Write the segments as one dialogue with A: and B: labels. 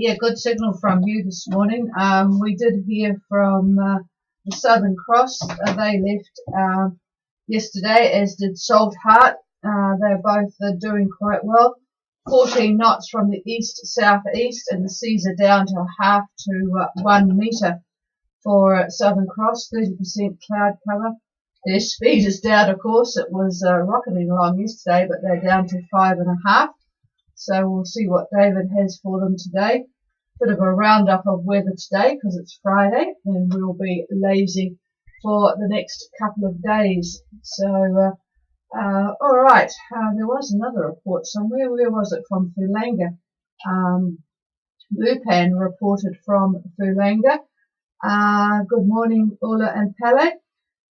A: Yeah, good signal from you this morning. We did hear from the Southern Cross. They left yesterday, as did Salt Heart. They're both doing quite well. 14 knots from the east-southeast, and the seas are down to half to 1 metre for Southern Cross, 30% cloud cover. Their speed is down, of course. It was rocketing along yesterday, but they're down to 5.5. So we'll see what David has for them today. Bit of a roundup of weather today because it's Friday and we'll be lazy for the next couple of days. So, all right. There was another report somewhere. Where was it? From Fulanga. Lupan reported from Fulanga. Good morning, Ula and Pele.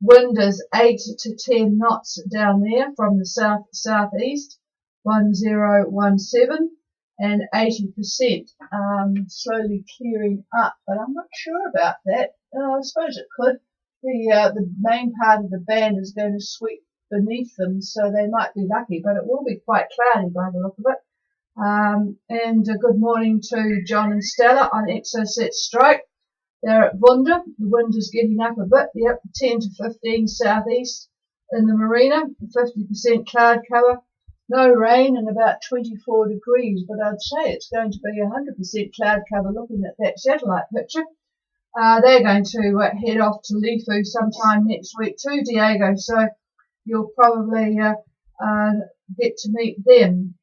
A: Wind is 8 to 10 knots down there from the southeast. 1017 and 80%, slowly clearing up, but I'm not sure about that. I suppose it could. The main part of the band is going to sweep beneath them, so they might be lucky, but it will be quite cloudy by the look of it. And good morning to John and Stella on Exocet Strike. They're at Vunda. The wind is getting up a bit. Yep, 10 to 15 southeast in the marina, 50% cloud cover. No rain and about 24 degrees, but I'd say it's going to be 100% cloud cover looking at that satellite picture. They're going to head off to Lifu sometime next week too, Diego, so you'll probably get to meet them.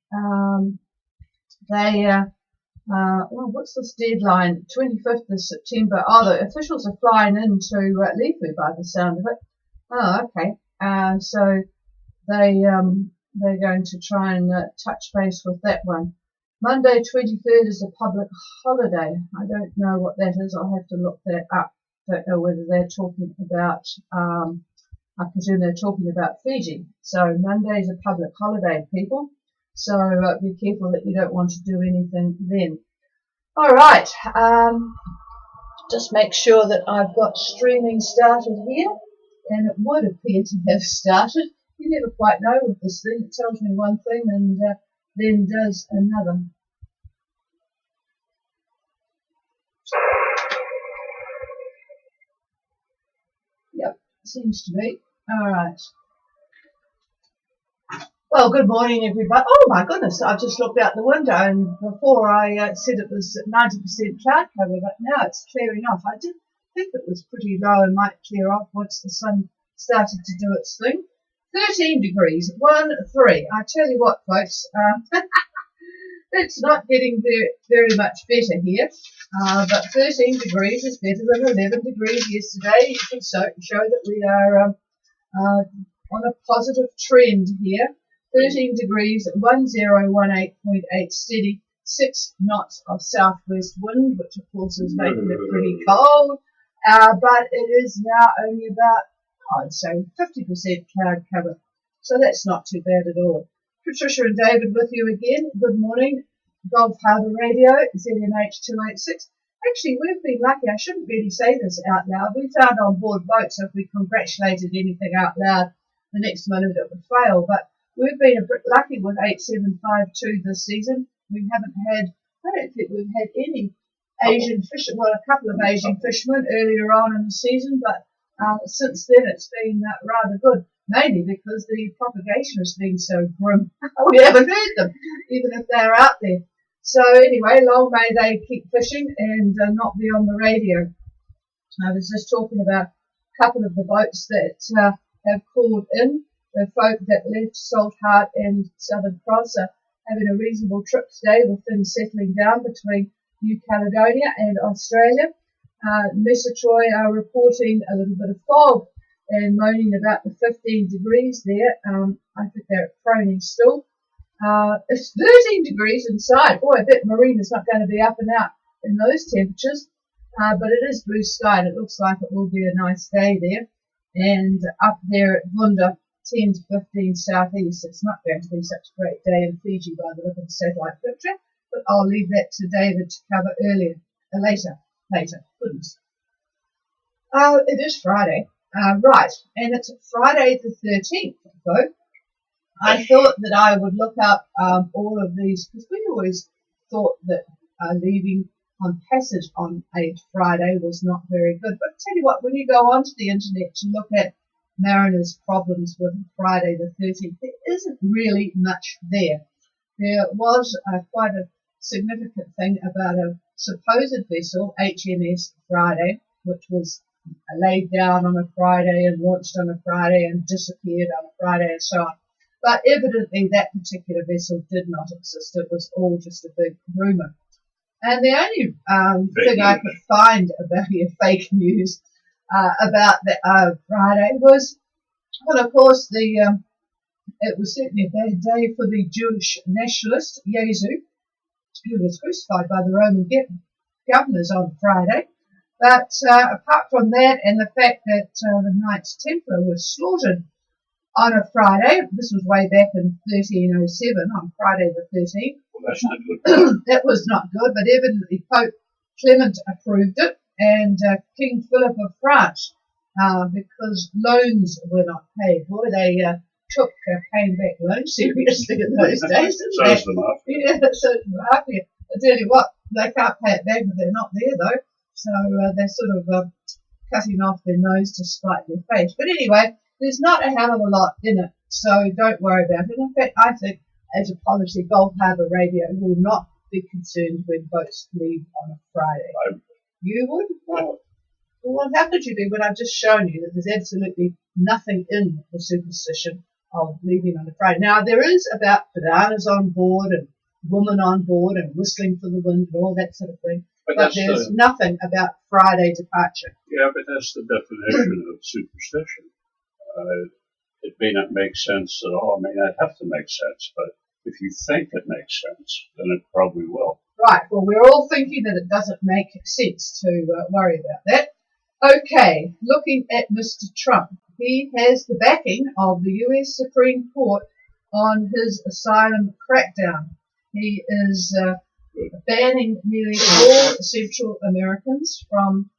A: What's this deadline? 25th of September. Oh, the officials are flying into Lifu by the sound of it. Oh, okay. So they're going to try and touch base with that one. Monday 23rd is a public holiday. I don't know what that is. I'll have to look that up. Don't know whether they're talking about, I presume they're talking about Fiji. So Monday's a public holiday, people. So be careful that you don't want to do anything then. All right. Just make sure that I've got streaming started here. And it would appear to have started. You never quite know with this thing. It tells me one thing and then does another. Yep, seems to be. All right. Well, good morning, everybody. Oh, my goodness, I've just looked out the window, and before I said it was 90% cloud cover, but now it's clearing off. I did think it was pretty low and might clear off once the sun started to do its thing. 13 degrees, 1-3. I tell you what, folks, it's not getting very much better here, but 13 degrees is better than 11 degrees yesterday. You can show that we are on a positive trend here. 13 degrees, 1018.8 steady, 6 knots of southwest wind, which of course is making it pretty cold, but it is now only about, I'd say, 50% cloud cover. So that's not too bad at all. Patricia and David with you again. Good morning. Gulf Harbour Radio, ZMH 286. Actually, we've been lucky. I shouldn't really say this out loud. We found on board boats, so if we congratulated anything out loud, the next minute it would fail. But we've been a bit lucky with 8752 this season. We haven't had, I don't think we've had any Asian fishermen, well, a couple of Asian fishermen earlier on in the season, but since then it's been rather good, mainly because the propagation has been so grim. We haven't heard them, even if they're out there. So anyway, long may they keep fishing and not be on the radio. I was just talking about a couple of the boats that have called in. The folk that left Salt Heart and Southern Cross are having a reasonable trip today with things settling down between New Caledonia and Australia. Messatroy are reporting a little bit of fog and moaning about the 15 degrees there. I think they're at Croning still. It's 13 degrees inside. Boy, I bet Marina's not going to be up and out in those temperatures. But it is blue sky and it looks like it will be a nice day there. And up there at Vunda, 10 to 15 southeast. It's not going to be such a great day in Fiji by the look of the satellite picture, but I'll leave that to David to cover later. Goodness. It is Friday. Right, and it's Friday the 13th, folks. I thought that I would look up all of these, because we always thought that leaving on passage on a Friday was not very good. But I tell you what, when you go onto the internet to look at mariners' problems with Friday the 13th, there isn't really much there. There was quite a significant thing about a supposed vessel, HMS Friday, which was laid down on a Friday and launched on a Friday and disappeared on a Friday and so on. But evidently that particular vessel did not exist. It was all just a big rumour. And the only thing I could find about your fake news about the Friday was, well, of course, it was certainly a bad day for the Jewish nationalist Yesu, who was crucified by the Roman governors on Friday. But apart from that, and the fact that the Knights Templar was slaughtered on a Friday, this was way back in 1307, on Friday the 13th.
B: Well, that's not good.
A: That was not good, but evidently Pope Clement approved it, and King Philip of France, because loans were not paid. Boy, they took paying back loans seriously in those days, didn't
B: So
A: they?
B: is the mafia.
A: Yeah, so it's the mafia. I tell you what, they can't pay it back if they're not there, though. So they're sort of cutting off their nose to spite their face. But anyway, there's not a hell of a lot in it, so don't worry about it. In fact, I think, as a policy, Gulf Harbour Radio will not be concerned when boats leave on a Friday. You would? Well, how could you be when I've just shown you that there's absolutely nothing in the superstition of leaving on a Friday? Now, there is about bananas on board and women on board and whistling for the wind and all that sort of thing. But there's nothing about Friday departure.
B: Yeah, but that's the definition of superstition. It may not make sense at all. It may not have to make sense, but if you think it makes sense, then it probably will.
A: Right, well, we're all thinking that it doesn't make sense to worry about that. Okay, looking at Mr. Trump, he has the backing of the US Supreme Court on his asylum crackdown. He is banning nearly all Central Americans from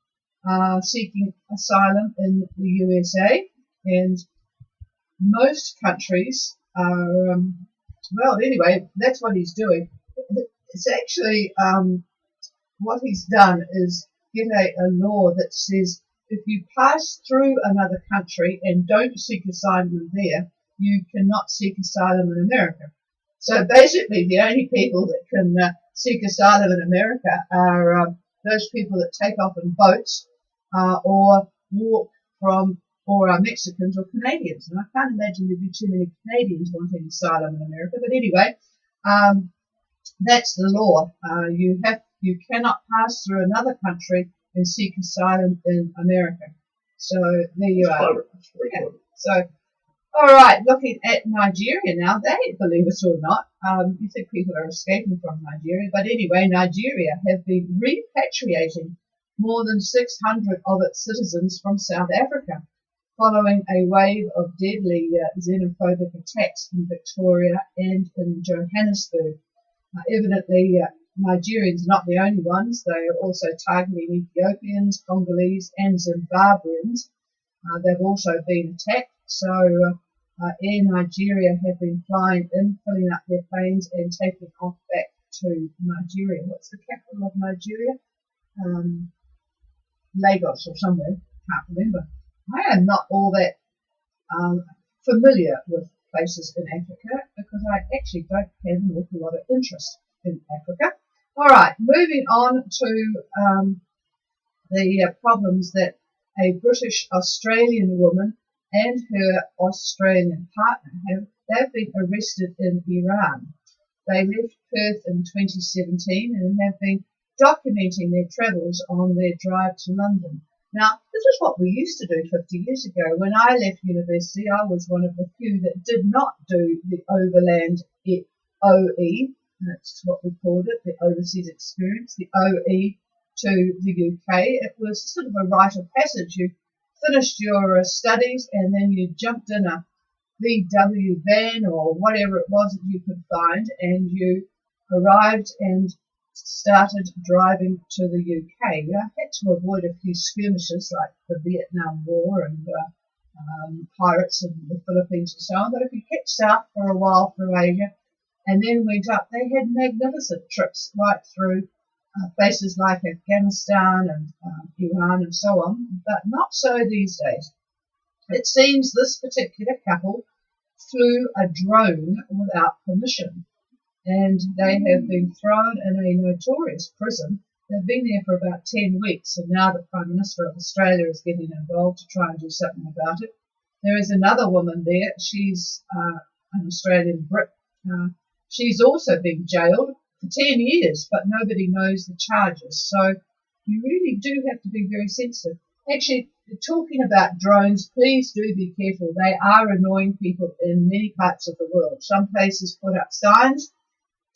A: seeking asylum in the USA, and most countries are, well, anyway, that's what he's doing. It's actually, what he's done is get a law that says if you pass through another country and don't seek asylum there, you cannot seek asylum in America. So basically, the only people that can seek asylum in America are those people that take off in boats or walk from, or are Mexicans or Canadians. And I can't imagine there'd be too many Canadians wanting asylum in America. But anyway, that's the law. You cannot pass through another country and seek asylum in America. So there you are. Yeah. So, all right, looking at Nigeria now, they, believe it or not, you think people are escaping from Nigeria, but anyway, Nigeria have been repatriating more than 600 of its citizens from South Africa, following a wave of deadly xenophobic attacks in Victoria and in Johannesburg. Evidently, Nigerians are not the only ones. They are also targeting Ethiopians, Congolese and Zimbabweans. They've also been attacked. So Air Nigeria have been flying in, filling up their planes and taking off back to Nigeria. What's the capital of Nigeria? Lagos or somewhere. Can't remember. I am not all that familiar with places in Africa because I actually don't have an awful lot of interest in Africa. All right, moving on to the problems that a British-Australian woman and her Australian partner they've been arrested in Iran. They left Perth in 2017 and have been documenting their travels on their drive to London. Now, this is what we used to do 50 years ago. When I left university, I was one of the few that did not do the overland OE. That's what we called it, the overseas experience, the OE to the UK. It was sort of a rite of passage. You finished your studies and then you jumped in a VW van or whatever it was that you could find and you arrived and started driving to the UK. You had to avoid a few skirmishes like the Vietnam War and pirates in the Philippines and so on, but if you kept south for a while through Asia and then went up, they had magnificent trips right through places like Afghanistan and Iran and so on, but not so these days. It seems this particular couple flew a drone without permission, and they have been thrown in a notorious prison. They've been there for about 10 weeks, and now the Prime Minister of Australia is getting involved to try and do something about it. There is another woman there. She's an Australian Brit. She's also been jailed for 10 years, but nobody knows the charges. So you really do have to be very sensitive. Actually, talking about drones, please do be careful. They are annoying people in many parts of the world. Some places put up signs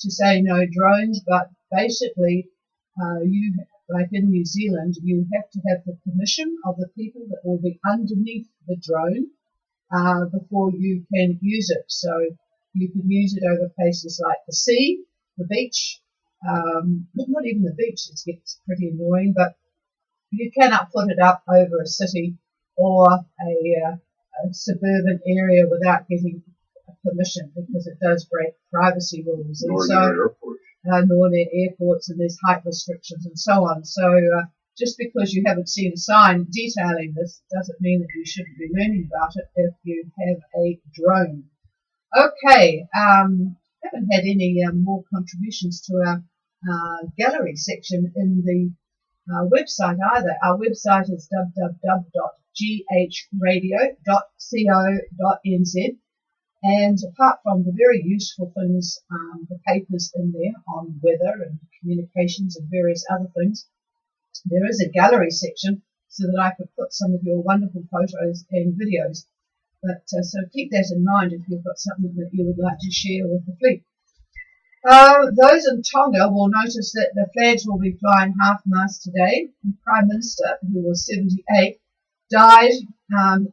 A: to say no drones, but basically, like in New Zealand, you have to have the permission of the people that will be underneath the drone before you can use it. So you can use it over places like the sea, the beach, not even the beach, it gets pretty annoying, but you cannot put it up over a city or a suburban area without getting permission, because it does break privacy rules. Nor near airports, and there's height restrictions and so on. So just because you haven't seen a sign detailing this doesn't mean that you shouldn't be learning about it if you have a drone. Okay, haven't had any more contributions to our gallery section in the website either. Our website is www.ghradio.co.nz, and apart from the very useful things, the papers in there on weather and communications and various other things, there is a gallery section so that I could put some of your wonderful photos and videos. But so keep that in mind if you've got something that you would like to share with the fleet. Those in Tonga will notice that the flags will be flying half-mast today. The Prime Minister, who was 78, died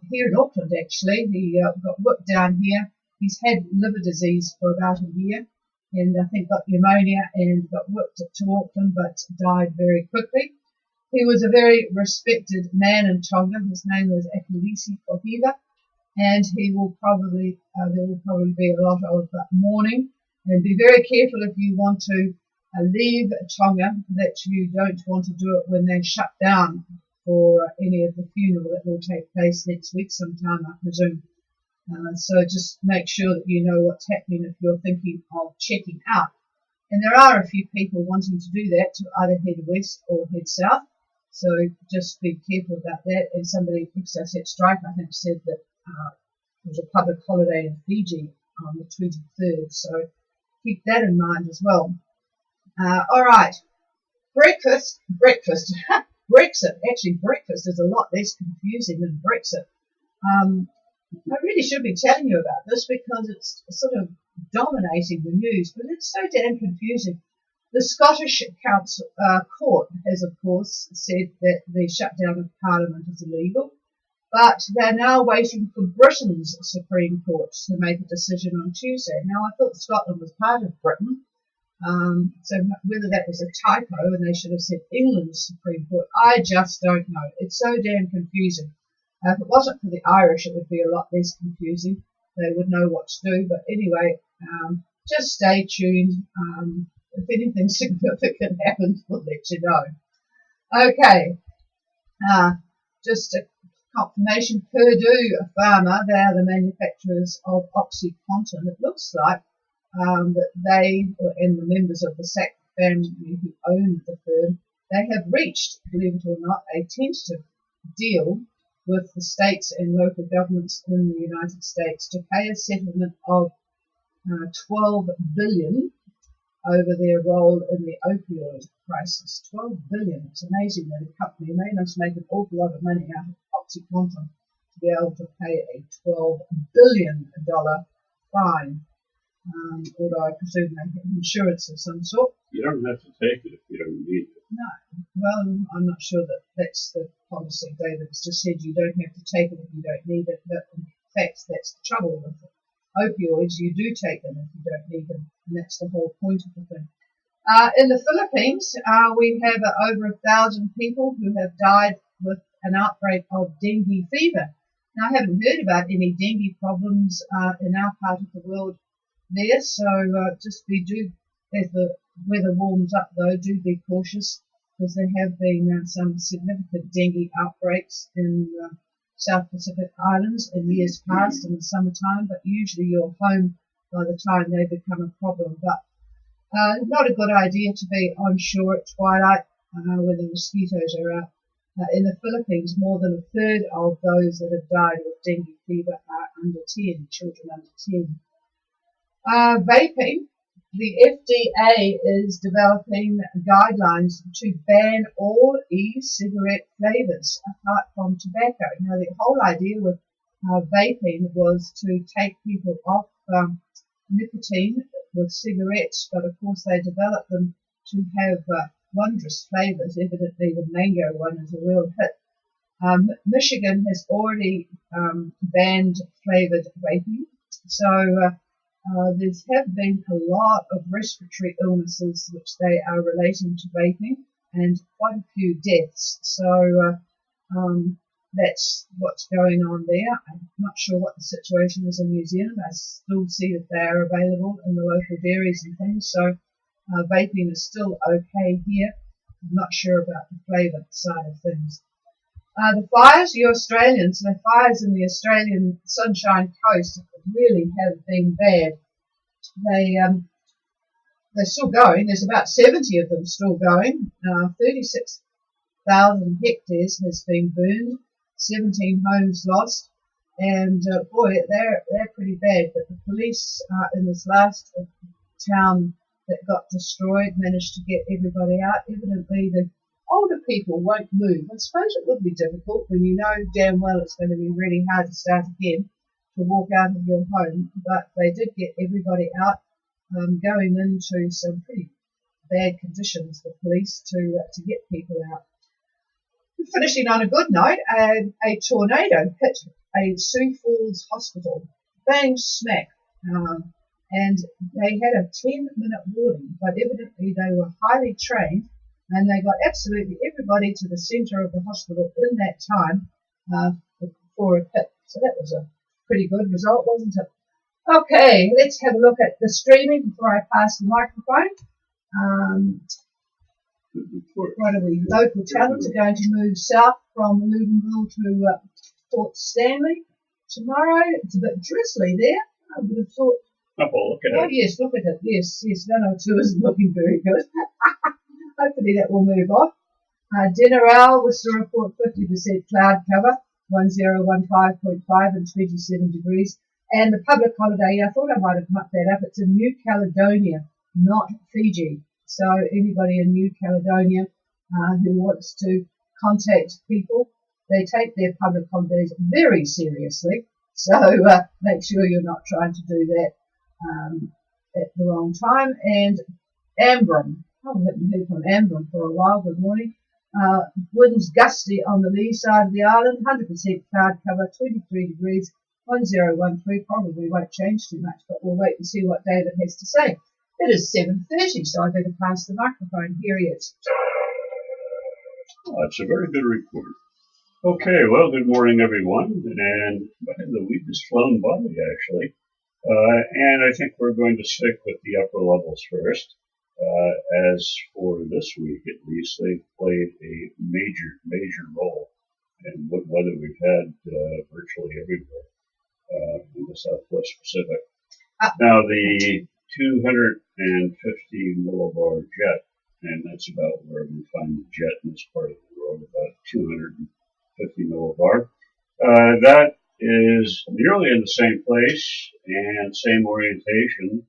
A: here in Auckland, actually. He got whipped down here. He's had liver disease for about a year, and I think got pneumonia and got whipped to Auckland, but died very quickly. He was a very respected man in Tonga. His name was Akulisi Kohiva, and he will probably there will probably be a lot of mourning. And be very careful if you want to leave Tonga, that you don't want to do it when they're shut down for any of the funeral that will take place next week sometime, I presume. So just make sure that you know what's happening if you're thinking of checking out. And there are a few people wanting to do that, to either head west or head south. So just be careful about that. And somebody, Exocet Strike, I think, said that it was a public holiday in Fiji on the 23rd. So keep that in mind as well. All right. Breakfast. Brexit. Actually, breakfast is a lot less confusing than Brexit. I really should be telling you about this because it's sort of dominating the news, but it's so damn confusing. The Scottish Council Court has, of course, said that the shutdown of Parliament is illegal, but they're now waiting for Britain's Supreme Court to make a decision on Tuesday. Now, I thought Scotland was part of Britain, so whether that was a typo and they should have said England's Supreme Court, I just don't know. It's so damn confusing. If it wasn't for the Irish, it would be a lot less confusing. They would know what to do. But anyway, just stay tuned. If anything significant happens, we'll let you know. Okay. Just a confirmation. Purdue Pharma, they are the manufacturers of OxyContin. It looks like that they, and the members of the Sack family who own the firm, they have reached, believe it or not, a tentative deal with the states and local governments in the United States to pay a settlement of $12 billion over their role in the opioid crisis. $12 billion. It's amazing that a company, they must make an awful lot of money out of OxyContin to be able to pay a $12 billion fine. Although I presume they have insurance of some sort.
B: You don't have to take it if you don't need it.
A: No. Well, I'm not sure that that's the policy. David's just said you don't have to take it if you don't need it, but in fact, that's the trouble with it. Opioids, you do take them if you don't need them, and that's the whole point of the thing. In the Philippines, we have over 1,000 people who have died with an outbreak of dengue fever. Now, I haven't heard about any dengue problems in our part of the world there, so just do as the weather warms up, though, do be cautious because there have been some significant dengue outbreaks in South Pacific Islands in years past in the summertime, but usually you're home by the time they become a problem. But not a good idea to be on shore at twilight when the mosquitoes are out. In the Philippines, more than a third of those that have died with dengue fever are under 10, children under 10. Vaping. The FDA is developing guidelines to ban all e-cigarette flavors apart from tobacco. Now, the whole idea with vaping was to take people off nicotine with cigarettes, but of course they developed them to have wondrous flavors. Evidently, the mango one is a real hit. Michigan has already banned flavored vaping, so there have been a lot of respiratory illnesses which they are relating to vaping, and quite a few deaths. So that's what's going on there. I'm not sure what the situation is in New Zealand. I still see that they are available in the local dairies and things, so vaping is still okay here. I'm not sure about the flavour side of things. The fires, the fires in the Australian Sunshine Coast really have been bad. They're still going. There's about 70 of them still going. 36,000 hectares has been burned, 17 homes lost, and boy, they're pretty bad. But the police in this last town that got destroyed managed to get everybody out. Evidently, the older people won't move. I suppose it would be difficult when you know damn well it's going to be really hard to start again to walk out of your home, but they did get everybody out, going into some pretty bad conditions, the police, to get people out. Finishing on a good note, a tornado hit a Sioux Falls hospital, bang smack, and they had a 10-minute warning, but evidently they were highly trained and they got absolutely everybody to the centre of the hospital in that time before it hit. So that was a pretty good result, wasn't it? Okay, let's have a look at the streaming before I pass the microphone. What are we? Local talents are going to move south from Ludenville to Port Stanley tomorrow. It's a bit drizzly there. I would have thought.
B: Oh, look at it.
A: Yes, look at it. Yes, 102 isn't looking very good. Hopefully that will move off. Denarelle was to report 50% cloud cover, 1015.5 and 27 degrees. And the public holiday, I thought I might have mucked that up. It's in New Caledonia, not Fiji. So anybody in New Caledonia who wants to contact people, they take their public holidays very seriously. So make sure you're not trying to do that at the wrong time. And Ambrym, I haven't heard from Ambrym for a while. Good morning. Winds gusty on the lee side of the island, 100% cloud cover, 23 degrees, 1013. Probably won't change too much, but we'll wait and see what David has to say. It is 7:30, so I better pass the microphone. Here he is.
B: Oh, that's a very good report. Okay, well, good morning, everyone. And the week has flown by, actually. And I think we're going to stick with the upper levels first. As for this week, at least, they've played a major role in what weather we've had virtually everywhere in the Southwest Pacific. Now, the 250 millibar jet, and that's about where we find the jet in this part of the world, about 250 millibar. That is nearly in the same place and same orientation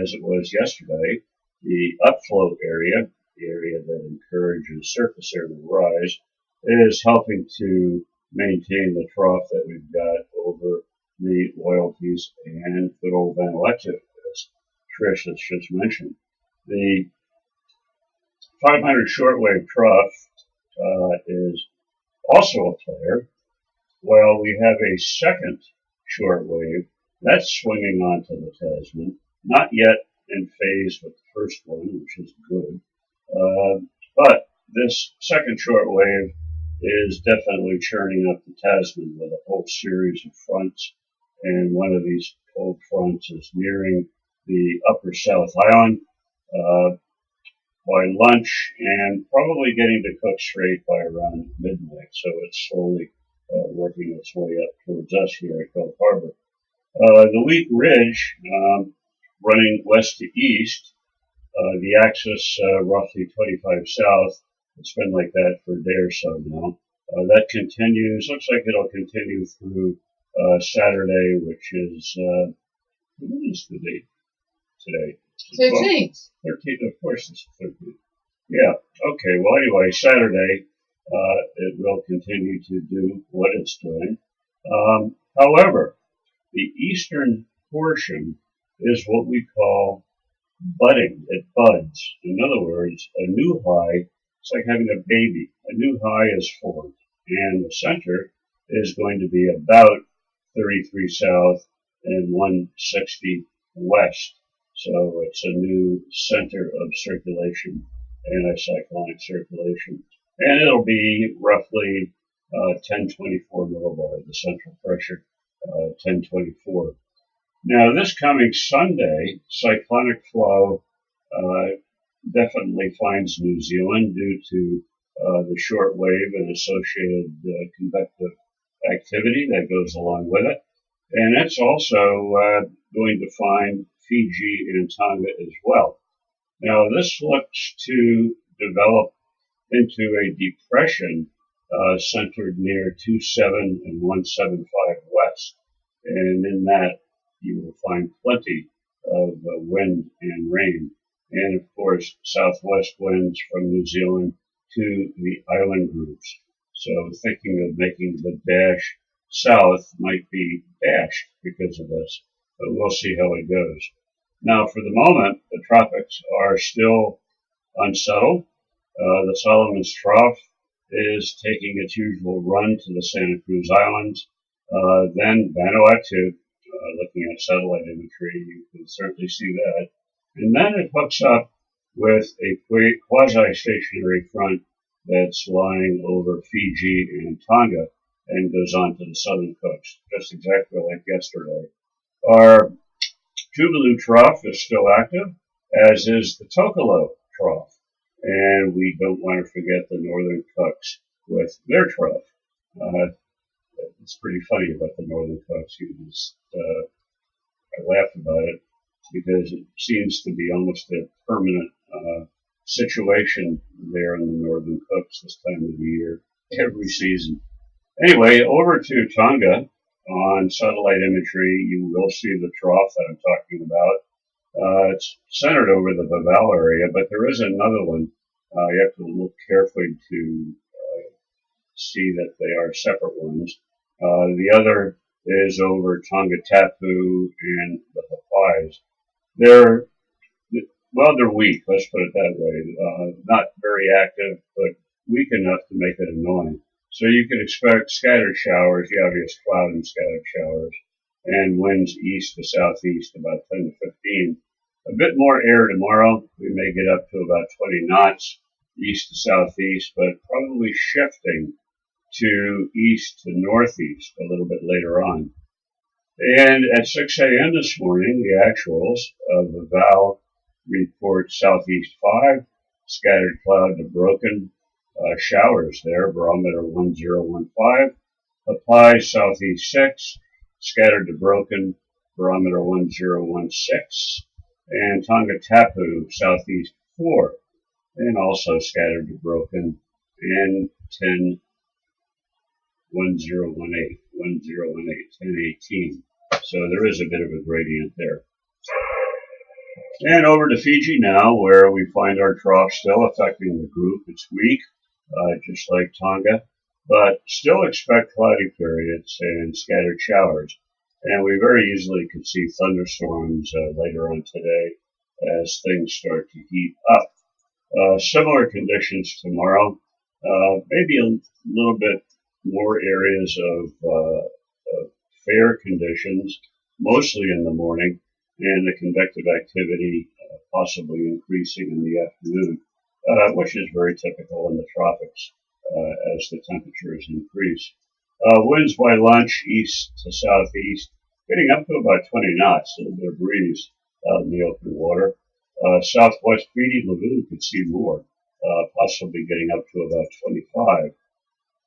B: as it was yesterday. The upflow area, the area that encourages surface air to rise, is helping to maintain the trough that we've got over the loyalties and good old Vanuatu, as Trish has just mentioned. The 500 shortwave trough is also a player, while we have a second shortwave that's swinging onto the Tasman, not yet in phase with the first one, which is good. But this second shortwave is definitely churning up the Tasman with a whole series of fronts, and one of these cold fronts is nearing the upper South Island, uh, by lunch and probably getting to Cook Strait by around midnight. So it's slowly working its way up towards us here at Gulf Harbor. The Wheat Ridge, running west to east, the axis roughly 25 south. It's been like that for a day or so now. That continues. Looks like it'll continue through Saturday, which is what is the date today?
A: 13th.
B: 13th, of course, it's 13th. Yeah. Okay. Well, anyway, Saturday it will continue to do what it's doing. However, the eastern portion is what we call budding. It buds. In other words, a new high, it's like having a baby. A new high is formed, and the center is going to be about 33 south and 160 west. So it's a new center of circulation, anticyclonic circulation. And it'll be roughly 1024 millibar, the central pressure, 1024. Now, this coming Sunday, cyclonic flow definitely finds New Zealand due to the short wave and associated convective activity that goes along with it. And it's also going to find Fiji and Tonga as well. Now, this looks to develop into a depression centered near 27 and 175 west. And in that, you will find plenty of wind and rain. And of course, southwest winds from New Zealand to the island groups. So thinking of making the dash south might be dashed because of this, but we'll see how it goes. Now, for the moment, the tropics are still unsettled. The Solomon's Trough is taking its usual run to the Santa Cruz Islands. Then Vanuatu, looking at satellite imagery, you can certainly see that. And then it hooks up with a quasi-stationary front that's lying over Fiji and Tonga and goes on to the southern coast, just exactly like yesterday. Our Tuvalu Trough is still active, as is the Tokelo Trough. And we don't want to forget the Northern Cooks with their trough. It's pretty funny about the Northern Cooks. I laugh about it because it seems to be almost a permanent situation there in the Northern Cooks this time of the year, every season. Anyway, over to Tonga. On satellite imagery, you will see the trough that I'm talking about. It's centered over the Vavale area, but there is another one. You have to look carefully to see that they are separate ones. The other is over Tongatapu and the Hawaiis. They're weak, let's put it that way. Not very active, but weak enough to make it annoying. So you can expect scattered showers, the obvious cloud and scattered showers, and winds east to southeast about 10 to 15. A bit more air tomorrow. We may get up to about 20 knots east to southeast, but probably shifting to east to northeast a little bit later on. And at 6 a.m. this morning, the actuals of the Val report southeast 5, scattered cloud to broken showers there, barometer 1015. Apply southeast 6, scattered to broken, barometer 1016. And Tongatapu southeast 4, and also scattered to broken, and 10 1018, 1018. So there is a bit of a gradient there. And over to Fiji now, where we find our trough still affecting the group. It's weak, just like Tonga, but still expect cloudy periods and scattered showers. And we very easily could see thunderstorms later on today as things start to heat up. Similar conditions tomorrow, maybe a little bit more areas of fair conditions, mostly in the morning, and the convective activity possibly increasing in the afternoon, which is very typical in the tropics as the temperatures increase. Winds by lunch, east to southeast, getting up to about 20 knots, a little bit of breeze out in the open water. Southwest Beatty Lagoon could see more, possibly getting up to about 25.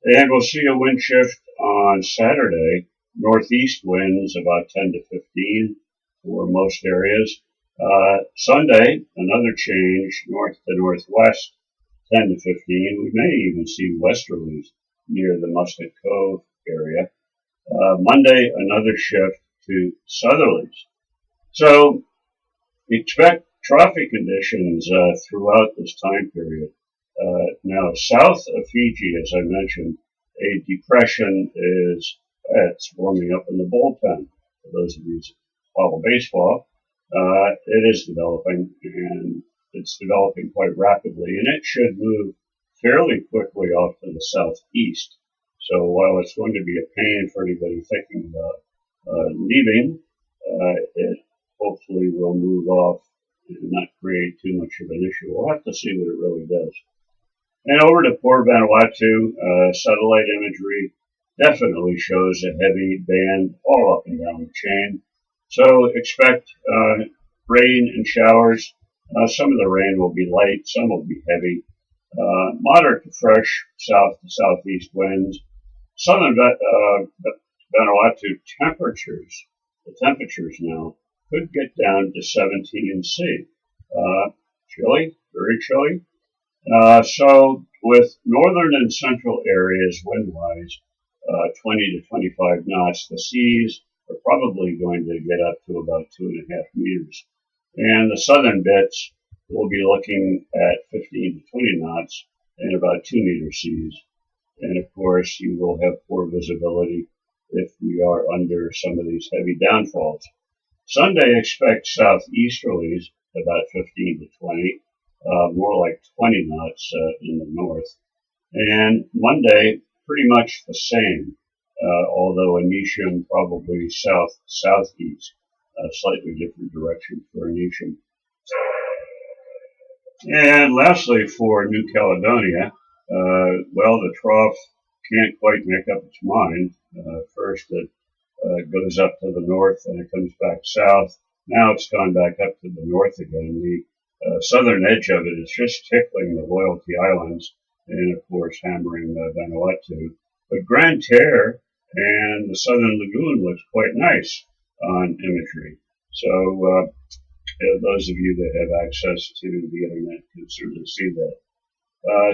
B: And we'll see a wind shift on Saturday. Northeast winds about 10 to 15 for most areas. Sunday, another change, north to northwest, 10 to 15. We may even see westerlies near the Muscat Cove area. Monday, another shift to southerlies. So expect trophic conditions throughout this time period. Now, south of Fiji, as I mentioned, a depression it's warming up in the bullpen. For those of you who follow baseball, it is developing, and it's developing quite rapidly, and it should move fairly quickly off to the southeast. So while it's going to be a pain for anybody thinking about leaving, it hopefully will move off and not create too much of an issue. We'll have to see what it really does. And over to Port Vanuatu, satellite imagery definitely shows a heavy band all up and down the chain. So expect rain and showers. Some of the rain will be light, some will be heavy. Moderate to fresh south to southeast winds. Southern Vanuatu temperatures, the temperatures now, could get down to 17 C. Chilly, very chilly. So with northern and central areas wind-wise, 20 to 25 knots, the seas are probably going to get up to about 2.5 meters. And the southern bits will be looking at 15 to 20 knots and about 2 meter seas. And of course, you will have poor visibility if we are under some of these heavy downfalls. Sunday, expect southeasterlies about 15 to 20. More like 20 knots in the north. And Monday, pretty much the same, although Anishin probably southeast, slightly different direction for Anishin. And lastly, for New Caledonia, well, the trough can't quite make up its mind. First, it goes up to the north and it comes back south. Now it's gone back up to the north again. The southern edge of it is just tickling the Loyalty Islands and, of course, hammering Vanuatu. But Grand Terre and the southern lagoon looks quite nice on imagery. So those of you that have access to the internet can certainly see that.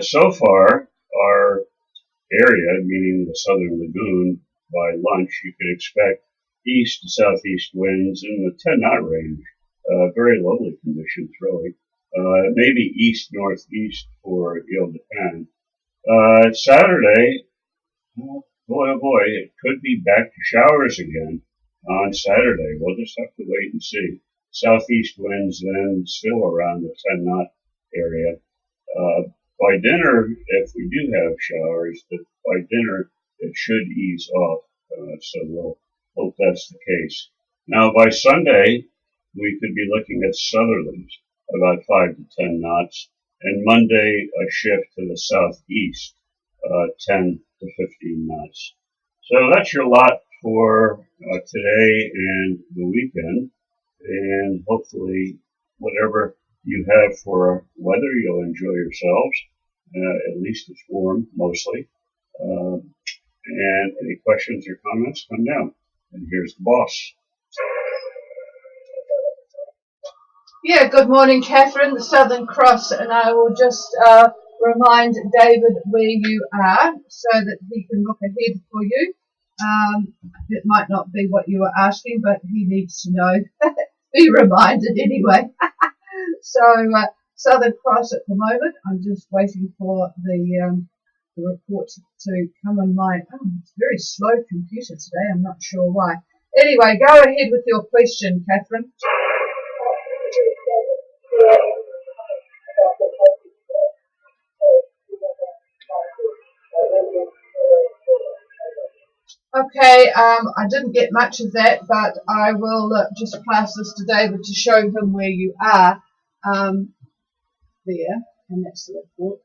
B: So far, our area, meaning the southern lagoon, by lunch, you can expect east to southeast winds in the 10 knot range. Very lovely conditions, really. Maybe east-northeast for Ile de Pan. Saturday, boy, oh boy, it could be back to showers again on Saturday. We'll just have to wait and see. Southeast winds then still around the 10 knot area. By dinner, if we do have showers, but by dinner it should ease off. So we'll hope that's the case. Now by Sunday, we could be looking at southerlies, about 5 to 10 knots, and Monday a shift to the southeast, 10 to 15 knots. So that's your lot for today and the weekend, and hopefully whatever you have for weather, you'll enjoy yourselves. At least it's warm, mostly. And any questions or comments, come down. And here's the boss.
A: Yeah, good morning, Catherine, the Southern Cross, and I will just remind David where you are so that he can look ahead for you. It might not be what you were asking, but he needs to know. Be reminded anyway. So, Southern Cross at the moment. I'm just waiting for the report to come on my. Oh, it's a very slow computer today. I'm not sure why. Anyway, go ahead with your question, Catherine. Okay, I didn't get much of that, but I will just pass this to David to show him where you are. There, and that's the report.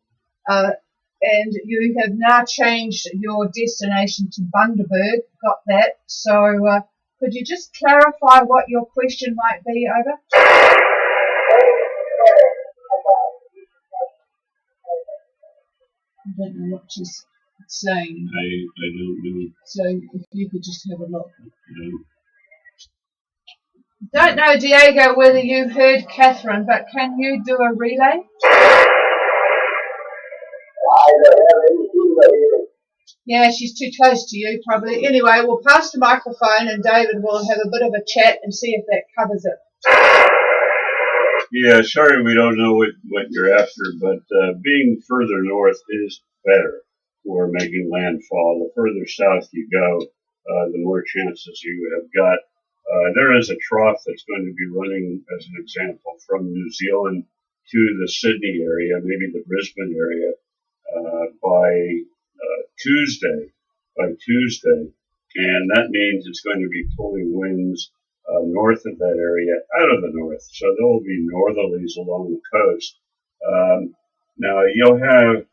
A: And you have now changed your destination to Bundaberg. Got that? So could you just clarify what your question might be, over? don't know what she's saying.
B: I don't know.
A: So if you could just have a look.
B: Yeah.
A: Don't know, Diego, whether you've heard Catherine, but can you do a relay? Yeah, she's too close to you, probably. Anyway, we'll pass the microphone and David will have a bit of a chat and see if that covers it.
B: Yeah, sorry we don't know what you're after, but being further north is better for making landfall. The further south you go, the more chances you have got. There is a trough that's going to be running, as an example, from New Zealand to the Sydney area, maybe the Brisbane area, by Tuesday, and that means it's going to be pulling winds north of that area out of the north. So there will be northerlies along the coast. Now you'll have,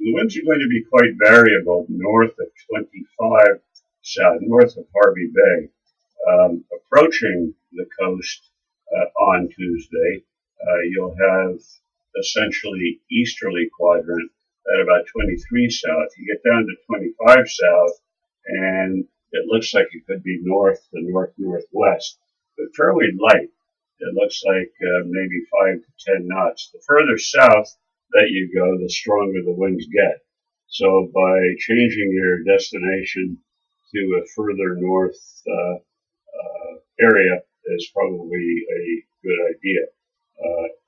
B: the winds are going to be quite variable north of 25 south, north of Harvey Bay, approaching the coast on Tuesday. You'll have essentially easterly quadrant at about 23 south. You get down to 25 south, and it looks like it could be north to north-northwest, but fairly light. It looks like maybe 5 to 10 knots. The further south that you go, the stronger the winds get. So by changing your destination to a further north area is probably a good idea.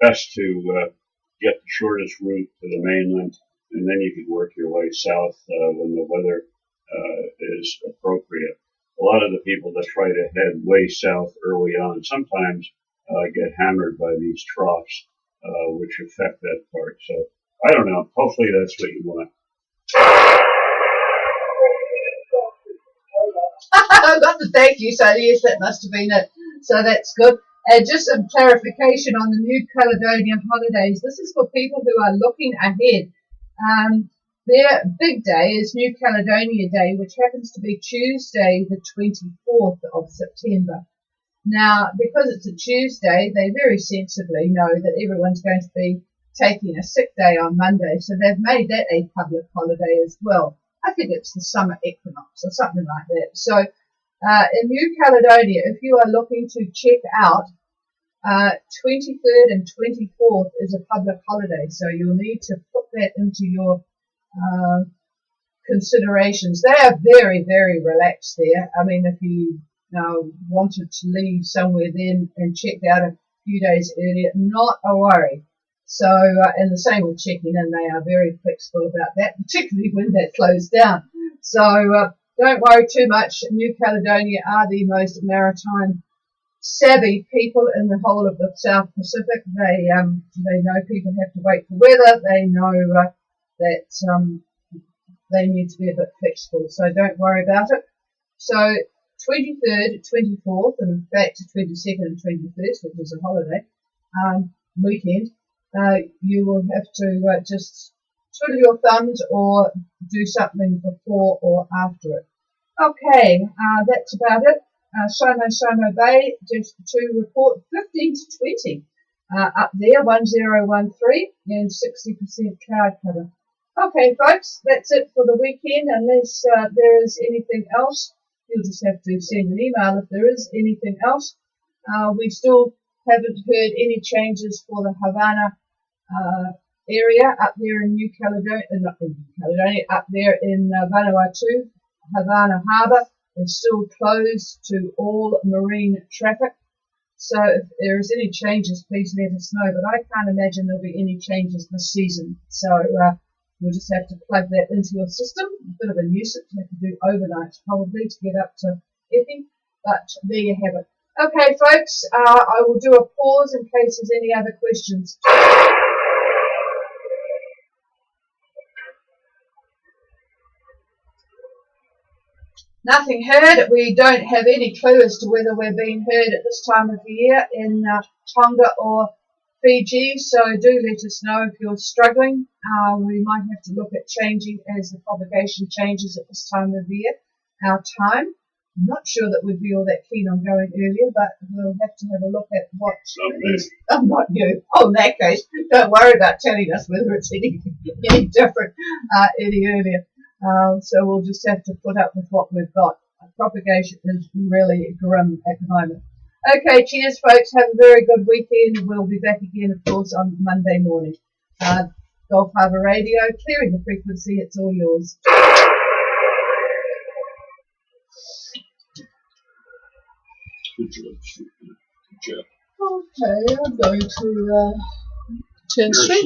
B: Best to get the shortest route to the mainland, and then you can work your way south when the weather is appropriate. A lot of the people that try to head way south early on sometimes get hammered by these troughs, which affect that part. So I don't know. Hopefully that's what you want.
A: I've got to thank you. So yes, that must have been it. So that's good. And just some clarification on the New Caledonian holidays. This is for people who are looking ahead. Their big day is New Caledonia Day, which happens to be Tuesday, the 24th of September. Now, because it's a Tuesday, they very sensibly know that everyone's going to be taking a sick day on Monday, so they've made that a public holiday as well. I think it's the summer equinox or something like that. So in New Caledonia, if you are looking to check out, 23rd and 24th is a public holiday, so you'll need to put that into your considerations. They are very, very relaxed there. I mean, if you wanted to leave somewhere then and checked out a few days earlier, not a worry. So, and the same with checking in, they are very flexible about that, particularly when that closed down. So, don't worry too much. New Caledonia are the most maritime savvy people in the whole of the South Pacific. They know people have to wait for weather. They know that they need to be a bit flexible. So don't worry about it. So 23rd, 24th, and in fact 22nd and 21st, which is a holiday weekend, you will have to just twiddle your thumbs or do something before or after it. Okay, that's about it. Somo Bay, just to report 15 to 20 up there, 1013 and 60% cloud cover. Okay, folks, that's it for the weekend. Unless there is anything else, you'll just have to send an email if there is anything else. We still haven't heard any changes for the Havana area up there in New Caledonia, not in New Caledonia, up there in Vanuatu. Havana Harbour is still closed to all marine traffic. So if there is any changes, please let us know. But I can't imagine there'll be any changes this season. So you'll just have to plug that into your system. A bit of a nuisance. You have to do overnights probably to get up to Epping. But there you have it. Okay, folks, I will do a pause in case there's any other questions. Nothing heard. We don't have any clue as to whether we're being heard at this time of the year in Tonga or Fiji, so do let us know if you're struggling. We might have to look at changing as the propagation changes at this time of the year, our time. I'm not sure that we'd be all that keen on going earlier, but we'll have to have a look at what is. I'm not you. Oh, in that case, don't worry about telling us whether it's any different any earlier. So we'll just have to put up with what we've got. Propagation is really grim at the moment. Okay, cheers, folks. Have a very good weekend. We'll be back again, of course, on Monday morning. Gulf Harbour Radio, clearing the frequency. It's all yours.
B: Good job.
A: Okay, I'm going to turn straight.